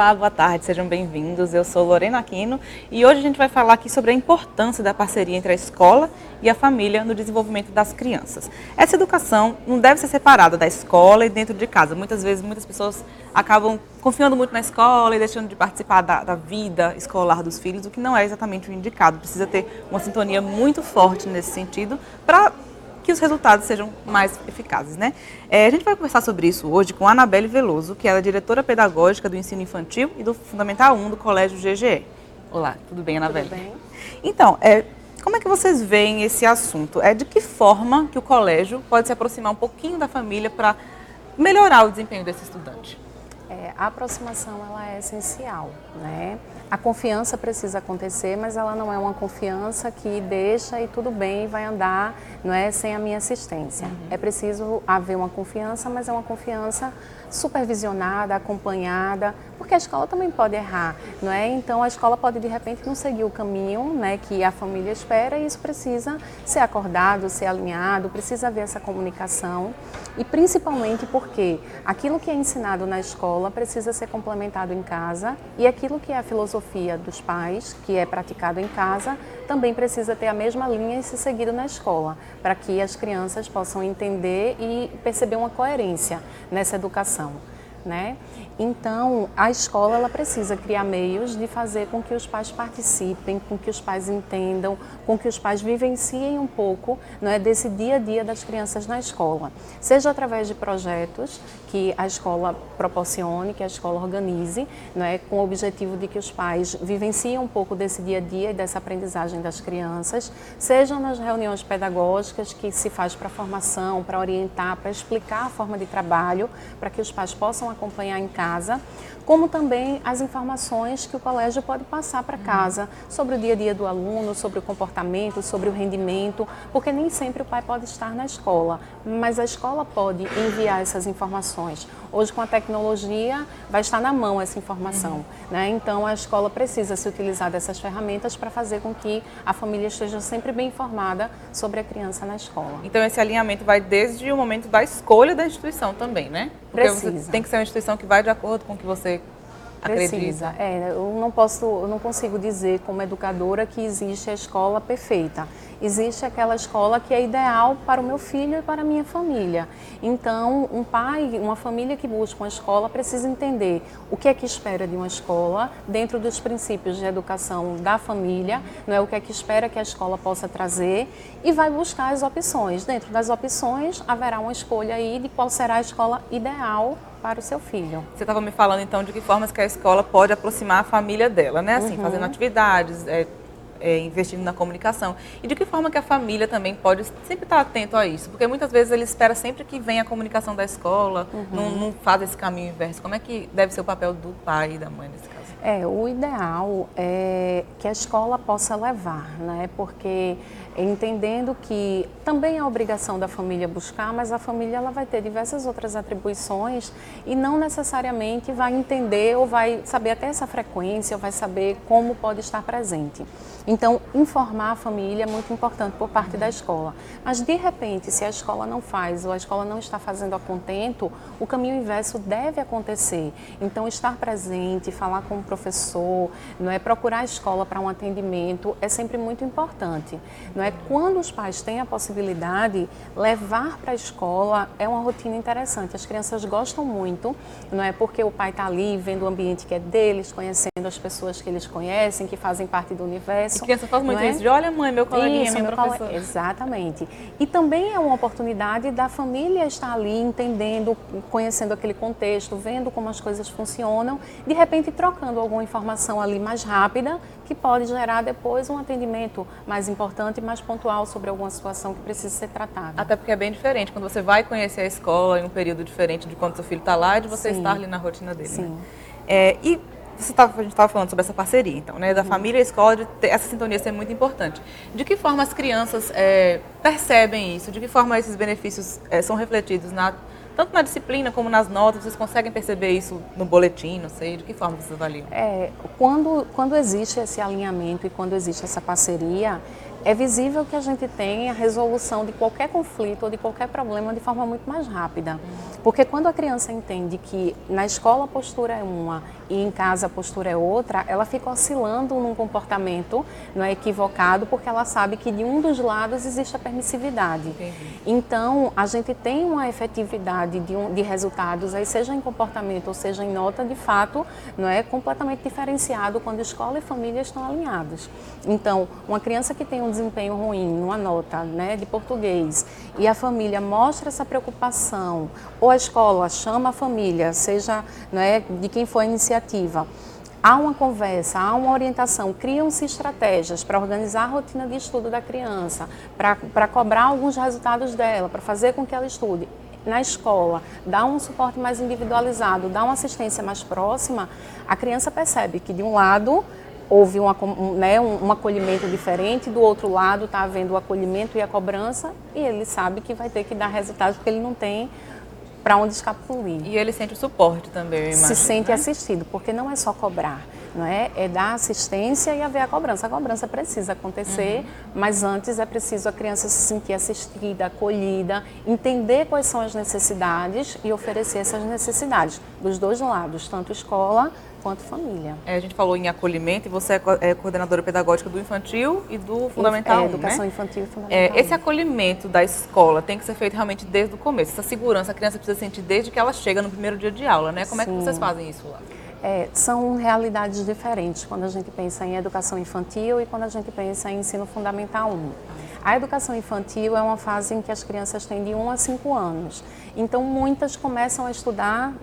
Olá, boa tarde, sejam bem-vindos. Eu sou Lorena Aquino e hoje a gente vai falar aqui sobre a importância da parceria entre a escola e a família no desenvolvimento das crianças. Essa educação não deve ser separada da escola e dentro de casa. Muitas vezes, muitas pessoas acabam confiando muito na escola e deixando de participar da vida escolar dos filhos, o que não é exatamente o indicado. Precisa ter uma sintonia muito forte nesse sentido para que os resultados sejam mais eficazes, né? A gente vai conversar sobre isso hoje com a Anabelle Veloso, que ela é diretora pedagógica do ensino infantil e do Fundamental 1 do Colégio GGE. Olá, tudo bem, Anabelle? Tudo bem. Então, como é que vocês veem esse assunto? De que forma que o colégio pode se aproximar um pouquinho da família para melhorar o desempenho desse estudante? A aproximação ela é essencial, né? A confiança precisa acontecer, mas ela não é uma confiança que deixa e tudo bem, vai andar, não é, sem a minha assistência. É preciso haver uma confiança, mas é uma confiança supervisionada, acompanhada, porque a escola também pode errar, não é? Então a escola pode de repente não seguir o caminho, né, que a família espera, e isso precisa ser acordado, ser alinhado, precisa haver essa comunicação, e principalmente porque aquilo que é ensinado na escola precisa ser complementado em casa, e aquilo que é a filosofia dos pais, que é praticado em casa, também precisa ter a mesma linha e ser seguido na escola, para que as crianças possam entender e perceber uma coerência nessa educação, né? Então, a escola ela precisa criar meios de fazer com que os pais participem, com que os pais entendam, com que os pais vivenciem um pouco, não é, desse dia a dia das crianças na escola. Seja através de projetos que a escola proporcione, que a escola organize, não é, com o objetivo de que os pais vivenciem um pouco desse dia a dia e dessa aprendizagem das crianças, sejam nas reuniões pedagógicas que se faz para formação, para orientar, para explicar a forma de trabalho, para que os pais possam acompanhar em casa, como também as informações que o colégio pode passar para casa sobre o dia a dia do aluno, sobre o comportamento, sobre o rendimento, porque nem sempre o pai pode estar na escola, mas a escola pode enviar essas informações. Hoje, com a tecnologia, vai estar na mão essa informação, né? Então, a escola precisa se utilizar dessas ferramentas para fazer com que a família esteja sempre bem informada sobre a criança na escola. Então, esse alinhamento vai desde o momento da escolha da instituição também, né? Porque Precisa. você tem que ser uma instituição que vai de acordo com o que você Precisa. acredita. Eu não consigo dizer como educadora que existe a escola perfeita. Existe aquela escola que é ideal para o meu filho e para a minha família. Então, um pai, uma família que busca uma escola precisa entender o que é que espera de uma escola, dentro dos princípios de educação da família, não é, o que é que espera que a escola possa trazer, e vai buscar as opções. Dentro das opções, haverá uma escolha aí de qual será a escola ideal para o seu filho. Você estava me falando então de que formas que a escola pode aproximar a família dela, né? Assim, fazendo atividades, investindo na comunicação. E de que forma que a família também pode sempre estar atento a isso? Porque muitas vezes ele espera sempre que venha a comunicação da escola, não faz esse caminho inverso. Como é que deve ser o papel do pai e da mãe nesse caso? O ideal é que a escola possa levar, né? Porque entendendo que também é obrigação da família buscar, mas a família ela vai ter diversas outras atribuições e não necessariamente vai entender ou vai saber até essa frequência, ou vai saber como pode estar presente. Então, informar a família é muito importante por parte da escola. Mas, de repente, se a escola não faz ou a escola não está fazendo a contento, o caminho inverso deve acontecer. Então, estar presente, falar com o professor, não é, procurar a escola para um atendimento é sempre muito importante. Não é? Quando os pais têm a possibilidade, levar para a escola é uma rotina interessante. As crianças gostam muito, não é, porque o pai está ali vendo o ambiente que é deles, conhecendo as pessoas que eles conhecem, que fazem parte do universo. E criança faz muito isso de, olha mãe, meu coleguinha, minha professora. Exatamente. E também é uma oportunidade da família estar ali entendendo, conhecendo aquele contexto, vendo como as coisas funcionam, de repente trocando alguma informação ali mais rápida, que pode gerar depois um atendimento mais importante e mais pontual sobre alguma situação que precisa ser tratada. Até porque é bem diferente quando você vai conhecer a escola em um período diferente de quando seu filho está lá e de você estar ali na rotina dele. Sim. Né? A gente estava falando sobre essa parceria, então, né, da família e a escola, de ter essa sintonia ser muito importante. De que forma as crianças percebem isso? De que forma esses benefícios são refletidos tanto na disciplina como nas notas? Vocês conseguem perceber isso no boletim, não sei? De que forma vocês avaliam? Quando existe esse alinhamento e quando existe essa parceria, é visível que a gente tem a resolução de qualquer conflito ou de qualquer problema de forma muito mais rápida. Porque quando a criança entende que na escola a postura é uma e em casa a postura é outra, ela fica oscilando num comportamento, não é, equivocado, porque ela sabe que de um dos lados existe a permissividade. Entendi. Então, a gente tem uma efetividade de resultados, aí seja em comportamento ou seja em nota, de fato, não é completamente diferenciado quando escola e família estão alinhados. Então, uma criança que tem um desempenho ruim numa nota, né, de português, e a família mostra essa preocupação, ou a escola chama a família, seja, né, de quem for a iniciativa, há uma conversa, há uma orientação, criam-se estratégias para organizar a rotina de estudo da criança, para cobrar alguns resultados dela, para fazer com que ela estude na escola, dar um suporte mais individualizado, dar uma assistência mais próxima, a criança percebe que de um lado houve um acolhimento diferente, do outro lado está havendo o acolhimento e a cobrança, e ele sabe que vai ter que dar resultados porque ele não tem para onde escapulir. E ele sente o suporte também, eu imagino, se sente, né? assistido, porque não é só cobrar, não é? É dar assistência e haver a cobrança. A cobrança precisa acontecer, mas antes é preciso a criança se sentir assistida, acolhida, entender quais são as necessidades e oferecer essas necessidades dos dois lados, tanto escola quanto família. A gente falou em acolhimento e você é coordenadora pedagógica do infantil e do fundamental 1, educação né? infantil e fundamental 1. Esse acolhimento da escola tem que ser feito realmente desde o começo. Essa segurança a criança precisa sentir desde que ela chega no primeiro dia de aula, né? Como é que vocês fazem isso lá? São realidades diferentes quando a gente pensa em educação infantil e quando a gente pensa em ensino fundamental 1. A educação infantil é uma fase em que as crianças têm de 1 a 5 anos. Então, muitas começam a estudar,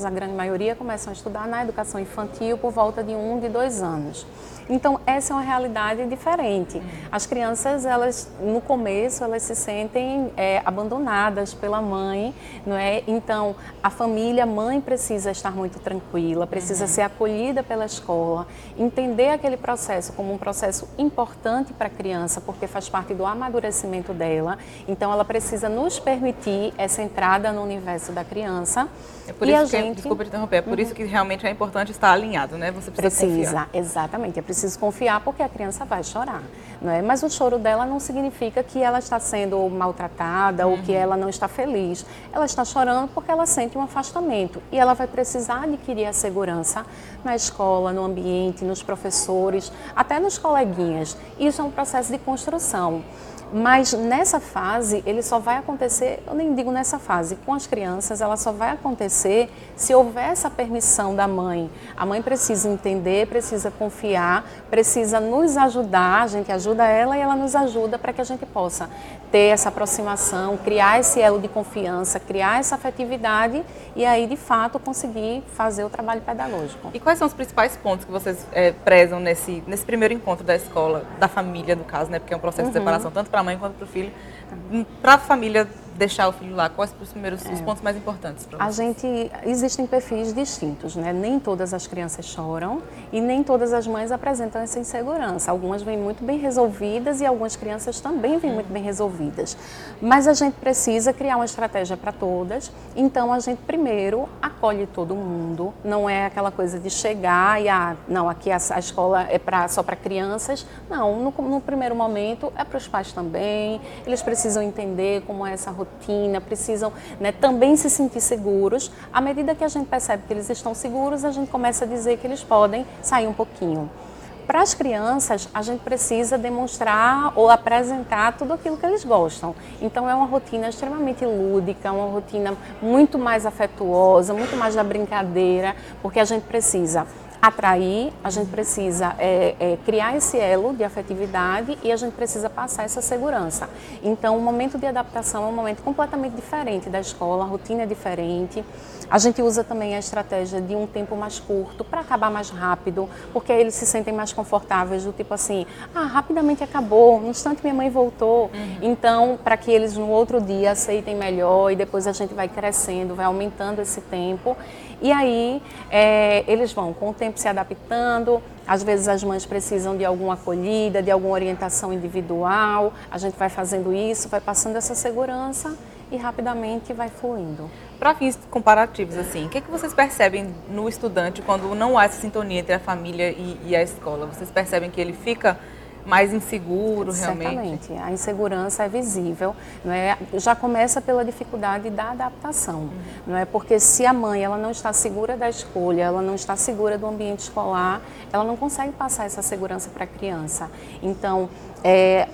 a grande maioria, começam a estudar na educação infantil por volta de 1, de 2 anos. Então, essa é uma realidade diferente. As crianças, elas, no começo, elas se sentem abandonadas pela mãe, não é? Então, a família, a mãe precisa estar muito tranquila, precisa ser acolhida pela escola, entender aquele processo como um processo importante para a criança, porque faz parte do amadurecimento dela. Então, ela precisa nos permitir essa entrada no universo da criança. É por isso desculpa te interromper, é por isso que realmente é importante estar alinhado, né? Você precisa confiar. Exatamente, é preciso confiar porque a criança vai chorar, não é? Mas o choro dela não significa que ela está sendo maltratada ou que ela não está feliz. Ela está chorando porque ela sente um afastamento e ela vai precisar adquirir a segurança na escola, no ambiente, nos professores, até nos coleguinhas. Isso é um processo de construção. Mas nessa fase, ele só vai acontecer, eu nem digo nessa fase, com as crianças, ela só vai acontecer se houver essa permissão da mãe. A mãe precisa entender, precisa confiar, precisa nos ajudar, a gente ajuda ela e ela nos ajuda para que a gente possa ter essa aproximação, criar esse elo de confiança, criar essa afetividade e aí, de fato, conseguir fazer o trabalho pedagógico. E quais são os principais pontos que vocês prezam nesse primeiro encontro da escola, da família, no caso, né? Porque é um processo de separação tanto para a mãe quanto para o filho. Para a família deixar o filho lá, quais os pontos mais importantes para vocês? Existem perfis distintos, né? Nem todas as crianças choram e nem todas as mães apresentam essa insegurança. Algumas vêm muito bem resolvidas e algumas crianças também vêm muito bem resolvidas. Mas a gente precisa criar uma estratégia para todas, então a gente primeiro acolhe todo mundo, não é aquela coisa de chegar e, não, aqui a escola é só para crianças. Não, no primeiro momento é para os pais também, eles precisam entender como é essa rotina, precisam, né, também se sentir seguros. À medida que a gente percebe que eles estão seguros, a gente começa a dizer que eles podem sair um pouquinho. Para as crianças, a gente precisa demonstrar ou apresentar tudo aquilo que eles gostam. Então, é uma rotina extremamente lúdica, uma rotina muito mais afetuosa, muito mais da brincadeira, porque a gente precisa atrair, a gente precisa criar esse elo de afetividade e a gente precisa passar essa segurança. Então, o momento de adaptação é um momento completamente diferente da escola, a rotina é diferente. A gente usa também a estratégia de um tempo mais curto para acabar mais rápido, porque aí eles se sentem mais confortáveis, do tipo assim, rapidamente acabou, no instante minha mãe voltou. Então, para que eles no outro dia aceitem melhor e depois a gente vai crescendo, vai aumentando esse tempo. E aí, eles vão com o tempo se adaptando, às vezes as mães precisam de alguma acolhida, de alguma orientação individual, a gente vai fazendo isso, vai passando essa segurança e rapidamente vai fluindo. Para fins comparativos, assim, o que vocês percebem no estudante quando não há essa sintonia entre a família e a escola? Vocês percebem que ele fica mais inseguro, realmente. Certamente, a insegurança é visível, não é? Já começa pela dificuldade da adaptação, não é? Porque se a mãe ela não está segura da escolha, ela não está segura do ambiente escolar, ela não consegue passar essa segurança para a criança. Então,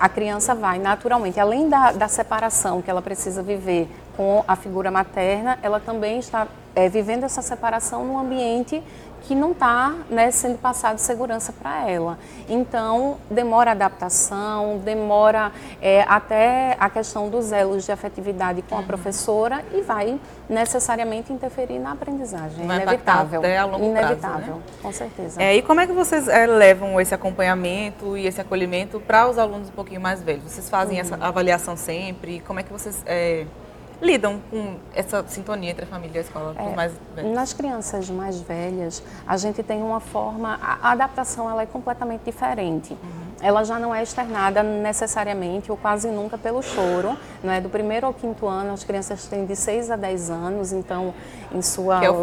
a criança vai naturalmente, além da separação que ela precisa viver com a figura materna, ela também está vivendo essa separação num ambiente que não está, né, sendo passado segurança para ela. Então, demora a adaptação, demora até a questão dos elos de afetividade com a professora e vai necessariamente interferir na aprendizagem. Vai inevitável. até a longo inevitável, prazo, né? Com certeza. E como é que vocês levam esse acompanhamento e esse acolhimento para os alunos um pouquinho mais velhos? Vocês fazem essa avaliação sempre? Como é que vocês lidam com essa sintonia entre a família e a escola dos mais velhos? Nas crianças mais velhas, a gente tem uma forma, a adaptação ela é completamente diferente. Ela já não é externada necessariamente ou quase nunca pelo choro, não é? Do 1º ao 5º ano, as crianças têm de 6 a 10 anos, então em sua que é o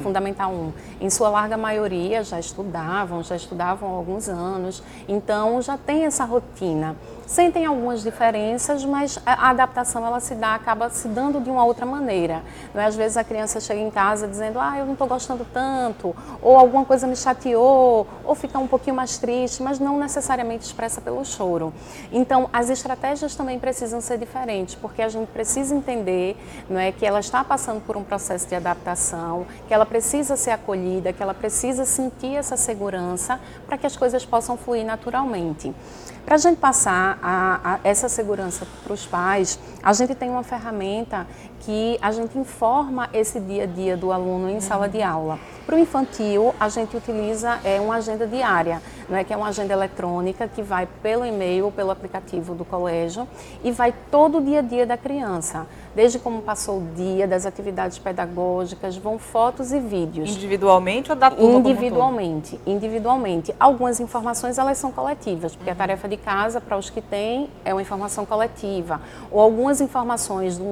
Fundamental 1, em sua larga maioria já estudavam há alguns anos, então já tem essa rotina. Sentem algumas diferenças, mas a adaptação ela acaba se dando de uma outra maneira. Não é? Às vezes a criança chega em casa dizendo, eu não estou gostando tanto, ou alguma coisa me chateou, ou fica um pouquinho mais triste, mas não necessariamente expressa pelo choro. Então, as estratégias também precisam ser diferentes, porque a gente precisa entender, não é, que ela está passando por um processo de adaptação, que ela precisa ser acolhida, que ela precisa sentir essa segurança para que as coisas possam fluir naturalmente. Para a gente passar essa segurança para os pais, a gente tem uma ferramenta que a gente informa esse dia a dia do aluno em sala de aula. Para o infantil, a gente utiliza uma agenda diária, não é? Que é uma agenda eletrônica que vai pelo e-mail, pelo aplicativo do colégio e vai todo o dia a dia da criança. Desde como passou o dia, das atividades pedagógicas, vão fotos e vídeos. Individualmente ou da turma Individualmente, individualmente. Algumas informações elas são coletivas, porque a tarefa de casa para os que têm é uma informação coletiva. Ou algumas informações de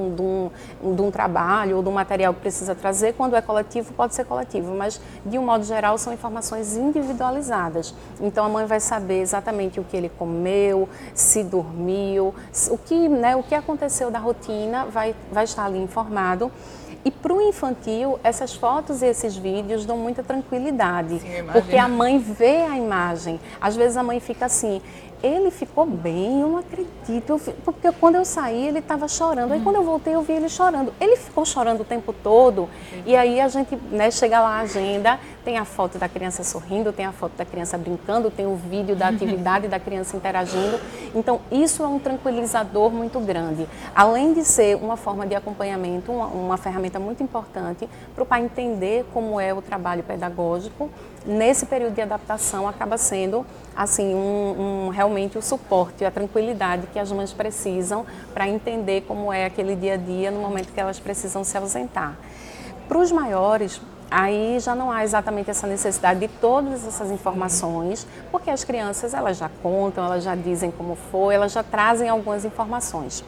um trabalho ou de um material que precisa trazer, quando é coletivo, pode ser coletivo, mas de um modo geral são informações individualizadas. Então a mãe vai saber exatamente o que ele comeu, se dormiu, o que aconteceu da rotina vai estar ali informado. E para o infantil, essas fotos e esses vídeos dão muita tranquilidade, porque a mãe vê a imagem. Às vezes a mãe fica assim, ele ficou bem, eu não acredito, porque quando eu saí ele estava chorando, aí quando eu voltei eu vi ele chorando. Ele ficou chorando o tempo todo, e aí a gente chega lá, a agenda, tem a foto da criança sorrindo, tem a foto da criança brincando, tem o vídeo da atividade da criança interagindo. Então isso é um tranquilizador muito grande. Além de ser uma forma de acompanhamento, uma ferramenta muito importante para o pai entender como é o trabalho pedagógico, nesse período de adaptação acaba sendo assim realmente o suporte, a tranquilidade que as mães precisam para entender como é aquele dia a dia no momento que elas precisam se ausentar. Para os maiores, aí já não há exatamente essa necessidade de todas essas informações, porque as crianças elas já contam, elas já dizem como foi, elas já trazem algumas informações.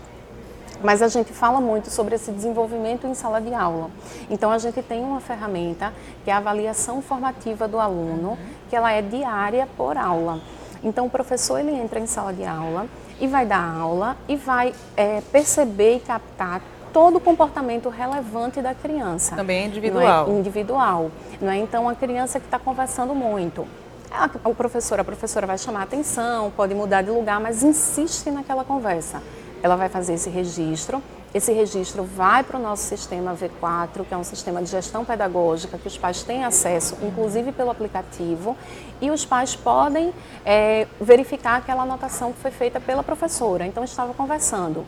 Mas a gente fala muito sobre esse desenvolvimento em sala de aula. Então a gente tem uma ferramenta que é a avaliação formativa do aluno, que ela é diária por aula. Então o professor ele entra em sala de aula e vai dar aula e vai perceber e captar todo o comportamento relevante da criança. Também é individual. Não é? Individual. Não é? Então a criança que está conversando muito. A professora vai chamar a atenção, pode mudar de lugar, mas insiste naquela conversa. Ela vai fazer esse registro vai para o nosso sistema V4, que é um sistema de gestão pedagógica, que os pais têm acesso, inclusive pelo aplicativo, e os pais podem verificar aquela anotação que foi feita pela professora. Então, estava conversando.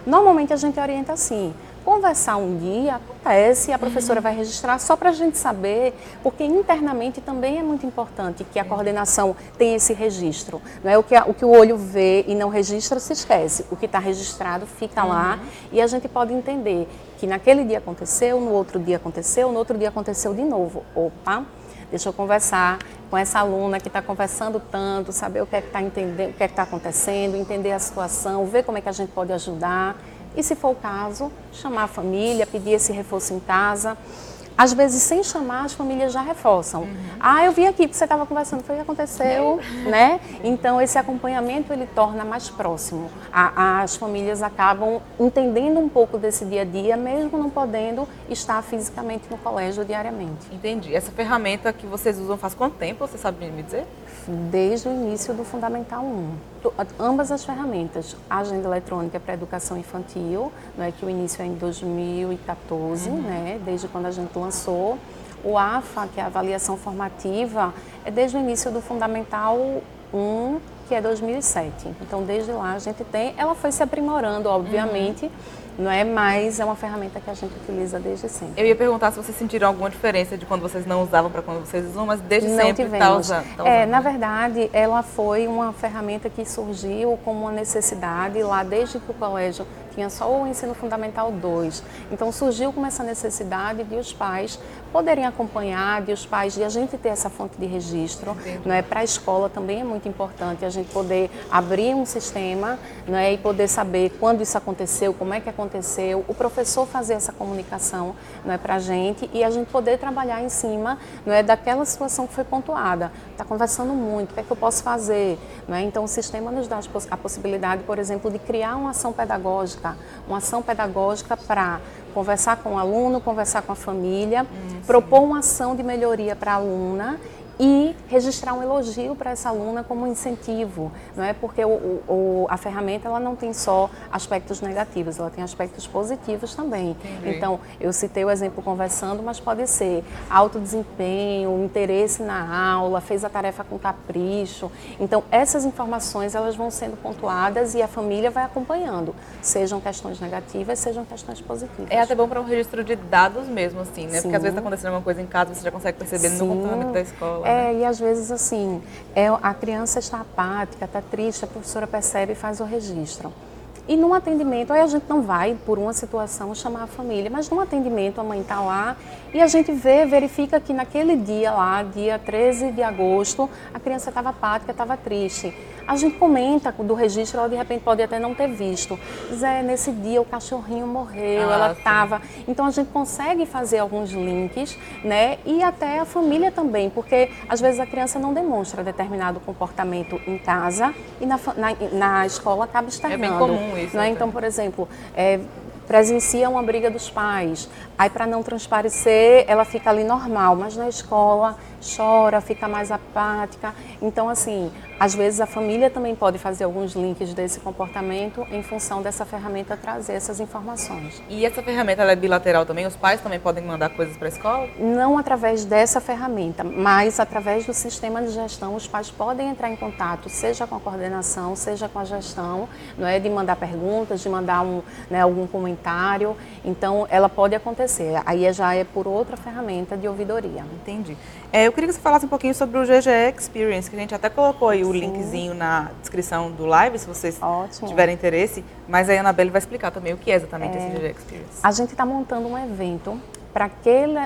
Normalmente, a gente orienta assim, conversar um dia, acontece, a professora vai registrar só para a gente saber, porque internamente também é muito importante que a coordenação tenha esse registro. Não é o que o olho vê e não registra, se esquece. O que está registrado fica lá e a gente pode entender que naquele dia aconteceu, no outro dia aconteceu, no outro dia aconteceu de novo. Opa, deixa eu conversar com essa aluna que está conversando tanto, saber o que é que está entendendo, o que é que está acontecendo, entender a situação, ver como é que a gente pode ajudar. E se for o caso, chamar a família, pedir esse reforço em casa. às vezes, sem chamar, as famílias já reforçam. Ah, eu vim aqui porque você estava conversando, foi o que aconteceu, né? Então, esse acompanhamento, ele torna mais próximo. As famílias acabam entendendo um pouco desse dia a dia, mesmo não podendo estar fisicamente no colégio diariamente. Entendi. Essa ferramenta que vocês usam faz quanto tempo, você sabe me dizer? Desde o início do Fundamental 1. Ambas as ferramentas, a agenda eletrônica para a educação infantil, né, que o início é em 2014, né, desde quando a gente lançou. O AFA, que é a avaliação formativa, é desde o início do Fundamental 1, que é 2007. Então, desde lá a gente tem, ela foi se aprimorando, obviamente, não é? Mas é uma ferramenta que a gente utiliza desde sempre. Eu ia perguntar se vocês sentiram alguma diferença de quando vocês não usavam para quando vocês usam, mas desde não sempre está usando. usando. Na verdade, ela foi uma ferramenta que surgiu como uma necessidade lá desde que o colégio tinha só o ensino fundamental 2. Então surgiu como essa necessidade de os pais poderem acompanhar, de a gente ter essa fonte de registro, não é? Para a escola também é muito importante a gente poder abrir um sistema, não é? E poder saber quando isso aconteceu, como é que aconteceu, o professor fazer essa comunicação, não é, para a gente e a gente poder trabalhar em cima, não é, daquela situação que foi pontuada. Está conversando muito, o que é que eu posso fazer? Não é? Então o sistema nos dá a possibilidade, por exemplo, de criar uma ação pedagógica para conversar com o aluno, conversar com a família, propor uma ação de melhoria para a aluna e registrar um elogio para essa aluna como um incentivo, não é? Porque a ferramenta ela não tem só aspectos negativos, ela tem aspectos positivos também. Entendi. Então, eu citei o exemplo conversando, mas pode ser alto desempenho, interesse na aula, fez a tarefa com capricho. Então, essas informações elas vão sendo pontuadas e a família vai acompanhando, sejam questões negativas, sejam questões positivas. É até bom para um registro de dados mesmo, assim, né? Sim. Porque às vezes está acontecendo alguma coisa em casa, você já consegue perceber no comportamento da escola. E às vezes assim, a criança está apática, está triste, a professora percebe e faz o registro. E num atendimento, aí a gente não vai, por uma situação, chamar a família, mas num atendimento a mãe está lá e a gente verifica que naquele dia lá, dia 13 de agosto, a criança estava apática, estava triste. A gente comenta do registro, ela de repente pode até não ter visto. Zé, nesse dia o cachorrinho morreu, ela estava... Então a gente consegue fazer alguns links, né? E até a família também, porque às vezes a criança não demonstra determinado comportamento em casa e na escola acaba externando. É bem comum isso. Não é? Então, por exemplo, presencia uma briga dos pais, aí para não transparecer ela fica ali normal, mas na escola chora, fica mais apática. Então, assim, às vezes a família também pode fazer alguns links desse comportamento em função dessa ferramenta trazer essas informações. E essa ferramenta ela é bilateral também? Os pais também podem mandar coisas para a escola? Não através dessa ferramenta, mas através do sistema de gestão, os pais podem entrar em contato, seja com a coordenação, seja com a gestão, não é, de mandar perguntas, de mandar algum comentário. Então, ela pode acontecer. Aí já é por outra ferramenta de ouvidoria. Entendi. Eu queria que você falasse um pouquinho sobre o GGE Experience, que a gente até colocou aí o linkzinho na descrição do live, se vocês tiverem interesse, mas a Anabelle vai explicar também o que é exatamente esse GGE Experience. A gente está montando um evento para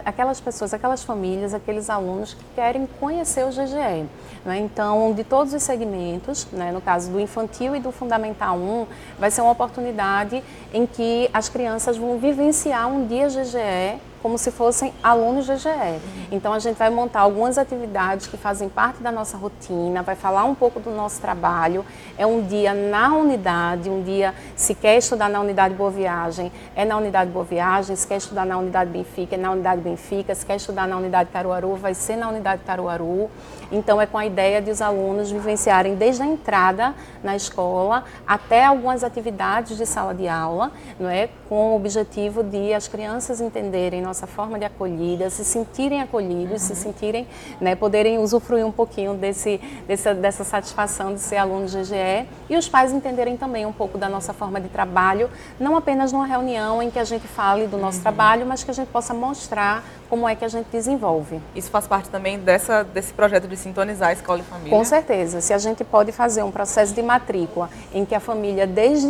aquelas pessoas, aquelas famílias, aqueles alunos que querem conhecer o GGE. Né? Então, de todos os segmentos, né, no caso do infantil e do Fundamental 1, vai ser uma oportunidade em que as crianças vão vivenciar um dia GGE como se fossem alunos GGE. Então, a gente vai montar algumas atividades que fazem parte da nossa rotina, vai falar um pouco do nosso trabalho. É um dia na unidade, um dia, se quer estudar na unidade Boa Viagem, é na unidade Boa Viagem, se quer estudar na unidade Benfica, é na unidade Benfica, se quer estudar na unidade Caruaru, vai ser na unidade Caruaru. Então, é com a ideia de os alunos vivenciarem desde a entrada na escola até algumas atividades de sala de aula, não é? Com o objetivo de as crianças entenderem nossa forma de acolhida, se sentirem acolhidos, se sentirem, né, poderem usufruir um pouquinho dessa satisfação de ser aluno GGE e os pais entenderem também um pouco da nossa forma de trabalho, não apenas numa reunião em que a gente fale do nosso trabalho, mas que a gente possa mostrar como é que a gente desenvolve. Isso faz parte também desse projeto de sintonizar a escola e família? Com certeza. Se a gente pode fazer um processo de matrícula em que a família desde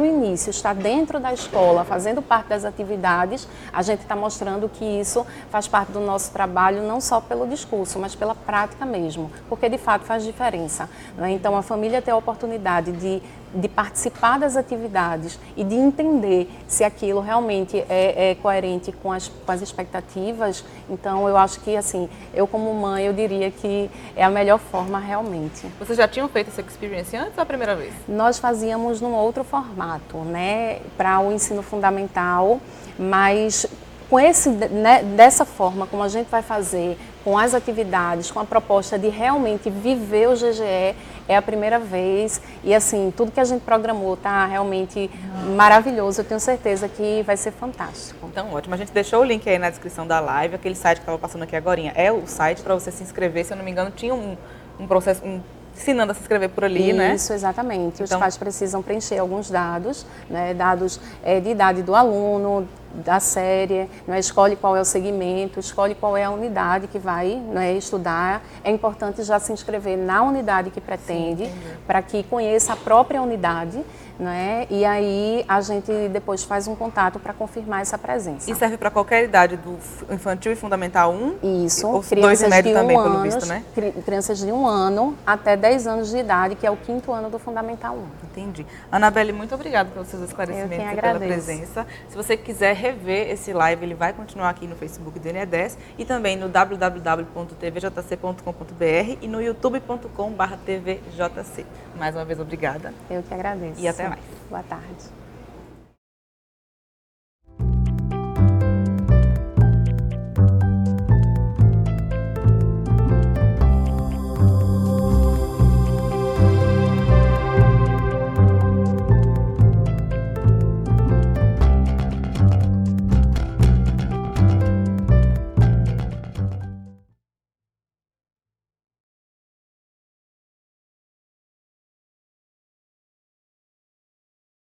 o início, está dentro da escola, fazendo parte das atividades, a gente está está mostrando que isso faz parte do nosso trabalho, não só pelo discurso, mas pela prática mesmo, porque de fato faz diferença, né? Então a família ter a oportunidade de participar das atividades e de entender se aquilo realmente é coerente com as expectativas. Então eu acho que, assim, eu como mãe, eu diria que é a melhor forma realmente. Vocês já tinham feito essa experiência antes ou a primeira vez? Nós fazíamos num outro formato, né, para o ensino fundamental, mas com dessa forma, como a gente vai fazer, com as atividades, com a proposta de realmente viver o GGE, é a primeira vez. E assim, tudo que a gente programou está realmente maravilhoso. Eu tenho certeza que vai ser fantástico. Então, ótimo. A gente deixou o link aí na descrição da live, aquele site que estava passando aqui agorinha. É o site para você se inscrever, se eu não me engano, tinha um processo, ensinando a se inscrever por ali, né? Isso, exatamente. Os Então, pais precisam preencher alguns dados, né? Dados de idade do aluno, da série, né? Escolhe qual é o segmento, escolhe qual é a unidade que vai, né, estudar. É importante já se inscrever na unidade que pretende, para que conheça a própria unidade, né? E aí a gente depois faz um contato para confirmar essa presença. E serve para qualquer idade, do infantil e fundamental 1? Isso, Ou crianças 2 e médio de também, 1 pelo ano, visto, né? Crianças de 1 ano até 10 anos de idade, que é o 5º ano do Fundamental 1. Entendi. Anabelle, muito obrigada pelos seus esclarecimentos e pela presença. Se você quiser rever esse live, ele vai continuar aqui no Facebook do NE10 e também no www.tvjc.com.br e no youtube.com/tvjc. Mais uma vez, obrigada. Eu que agradeço. E até mais. Boa tarde.